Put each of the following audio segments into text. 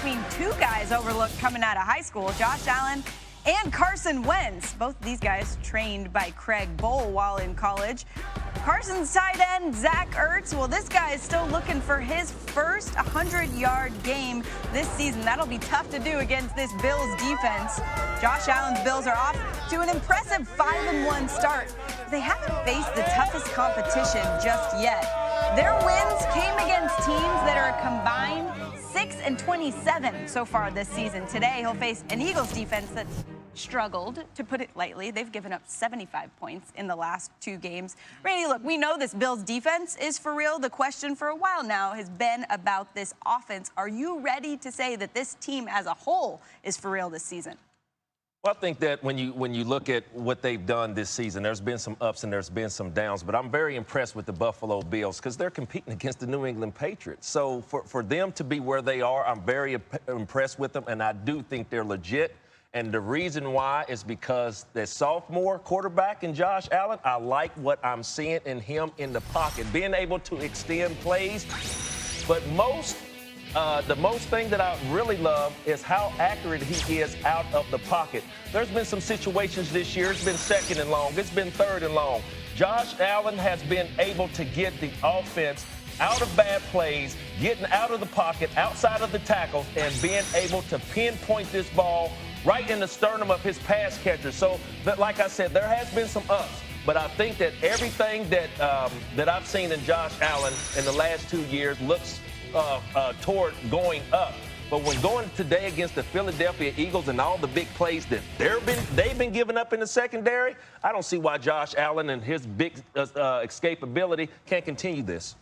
between two guys overlooked coming out of high school, Josh Allen and Carson Wentz. Both of these guys trained by Craig Bohl while in college. Carson's tight end, Zach Ertz, well, this guy is still looking for his first 100-yard game this season. That'll be tough to do against this Bills defense. Josh Allen's Bills are off to an impressive 5-1 start. They haven't faced the toughest competition just yet. Their wins came against teams that are a combined 6-27 so far this season. Today, he'll face an Eagles defense that's struggled, to put it lightly. They've given up 75 points in the last two games. Randy, look, we know this Bills defense is for real. The question for a while now has been about this offense. Are you ready to say that this team as a whole is for real this season? Well, I think that when you look at what they've done this season, there's been some ups and there's been some downs, but I'm very impressed with the Buffalo Bills because they're competing against the New England Patriots. So for them to be where they are, I'm very impressed with them, and I do think they're legit. And the reason why is because the sophomore quarterback in Josh Allen, I like what I'm seeing in him in the pocket, being able to extend plays. But the most thing that I really love is how accurate he is out of the pocket. There's been some situations this year. It's been second and long. It's been third and long. Josh Allen has been able to get the offense out of bad plays, getting out of the pocket, outside of the tackles, and being able to pinpoint this ball right in the sternum of his pass catcher. So, like I said, there has been some ups. But I think that everything that I've seen in Josh Allen in the last 2 years looks toward going up. But when going today against the Philadelphia Eagles and all the big plays that they've been giving up in the secondary, I don't see why Josh Allen and his big escapability can't continue this.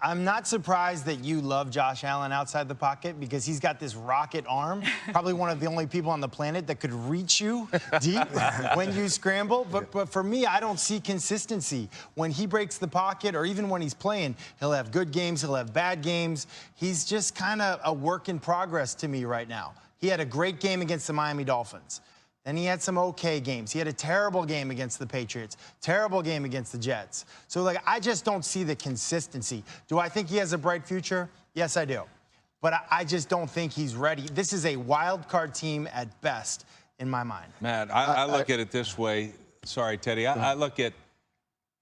I'm not surprised that you love Josh Allen outside the pocket because he's got this rocket arm, probably one of the only people on the planet that could reach you deep when you scramble. But for me, I don't see consistency. When he breaks the pocket or even when he's playing, he'll have good games, he'll have bad games. He's just kind of a work in progress to me right now. He had a great game against the Miami Dolphins. Then he had some okay games. He had a terrible game against the Patriots, terrible game against the Jets. So, I just don't see the consistency. Do I think he has a bright future? Yes, I do. But I just don't think he's ready. This is a wild card team at best, in my mind. Matt, I look at it this way. Sorry, Teddy. I look at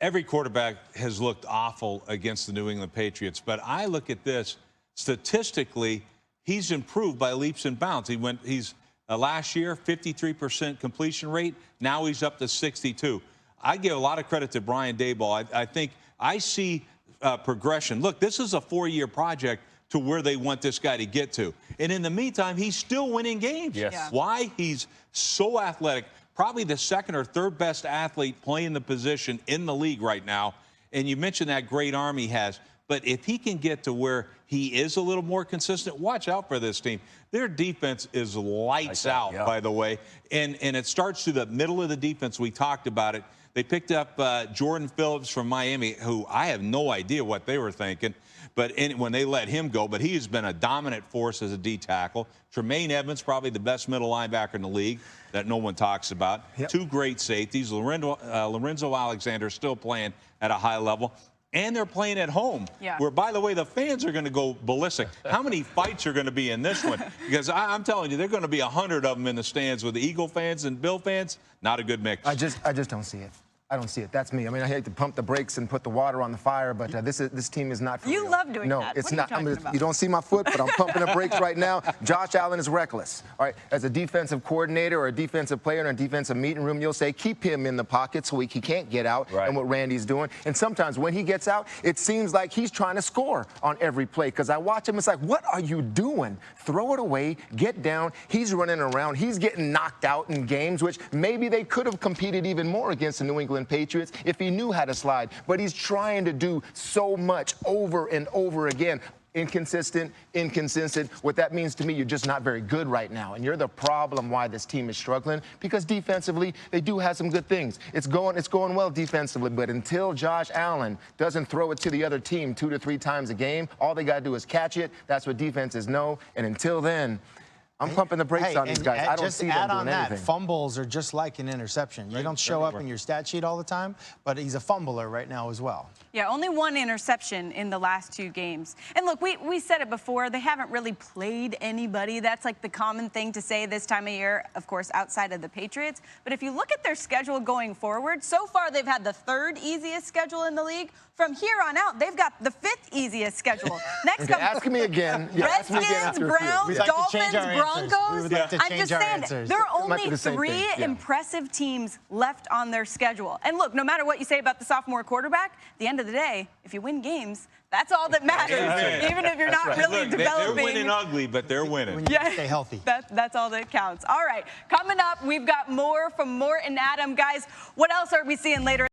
every quarterback has looked awful against the New England Patriots. But I look at this. Statistically, he's improved by leaps and bounds. He's last year, 53% completion rate. Now he's up to 62. I give a lot of credit to Brian Daboll. I think I see progression. Look, this is a 4-year project to where they want this guy to get to. And in the meantime, he's still winning games. Yes. Yeah. Why? He's so athletic. Probably the second or third best athlete playing the position in the league right now. And you mentioned that great arm he has. But if he can get to where he is a little more consistent, watch out for this team. Their defense is lights out, yeah. by the way. And it starts through the middle of the defense. We talked about it. They picked up Jordan Phillips from Miami, who I have no idea what they were thinking when they let him go. But he has been a dominant force as a D tackle. Tremaine Edmonds, probably the best middle linebacker in the league that no one talks about. Yep. Two great safeties. Lorenzo Alexander still playing at a high level. And they're playing at home, where, by the way, the fans are going to go ballistic. How many fights are going to be in this one? Because I'm telling you, there are going to be 100 of them in the stands with the Eagle fans and Bill fans. Not a good mix. I just don't see it. I don't see it. That's me. I mean, I hate to pump the brakes and put the water on the fire, but this team is not for real. You love doing that. No, it's not. You don't see my foot, but I'm pumping the brakes right now. Josh Allen is reckless. All right, as a defensive coordinator or a defensive player in a defensive meeting room, you'll say, keep him in the pocket so he can't get out, and what Randy's doing. And sometimes when he gets out, it seems like he's trying to score on every play. Because I watch him, it's like, what are you doing? Throw it away, get down. He's running around. He's getting knocked out in games, which maybe they could have competed even more against the New England Patriots if he knew how to slide. But he's trying to do so much over and over again. Inconsistent. What that means to me, you're just not very good right now. And you're the problem why this team is struggling, because defensively, they do have some good things. It's going well defensively, but until Josh Allen doesn't throw it to the other team 2 to 3 times a game, all they got to do is catch it. That's what defenses know. And until then, I'm pumping the brakes on these guys. I don't just see them add doing on that, anything. fumbles are just like an interception. You don't show up in your stat sheet all the time, but he's a fumbler right now as well. Yeah, only one interception in the last 2 games. And look, we said it before, they haven't really played anybody. That's like the common thing to say this time of year, of course, outside of the Patriots. But if you look at their schedule going forward, so far they've had the 3rd easiest schedule in the league. From here on out, they've got the 5th easiest schedule. Next Okay, ask me again. Yeah, ask me again Redskins, after a few. Browns, We'd like to Dolphins, change our answers. Broncos. We would like to I'm change just our saying, answers. there are It might be only the same 3 thing, yeah. impressive teams left on their schedule. And look, no matter what you say about the sophomore quarterback, at the end of the day, if you win games, that's all that matters. Amen. Even if you're not right. really Look, developing. they're winning ugly, but they're winning. Yeah, Stay healthy. That's all that counts. All right, coming up, we've got more from Mort and Adam. Guys, what else are we seeing later?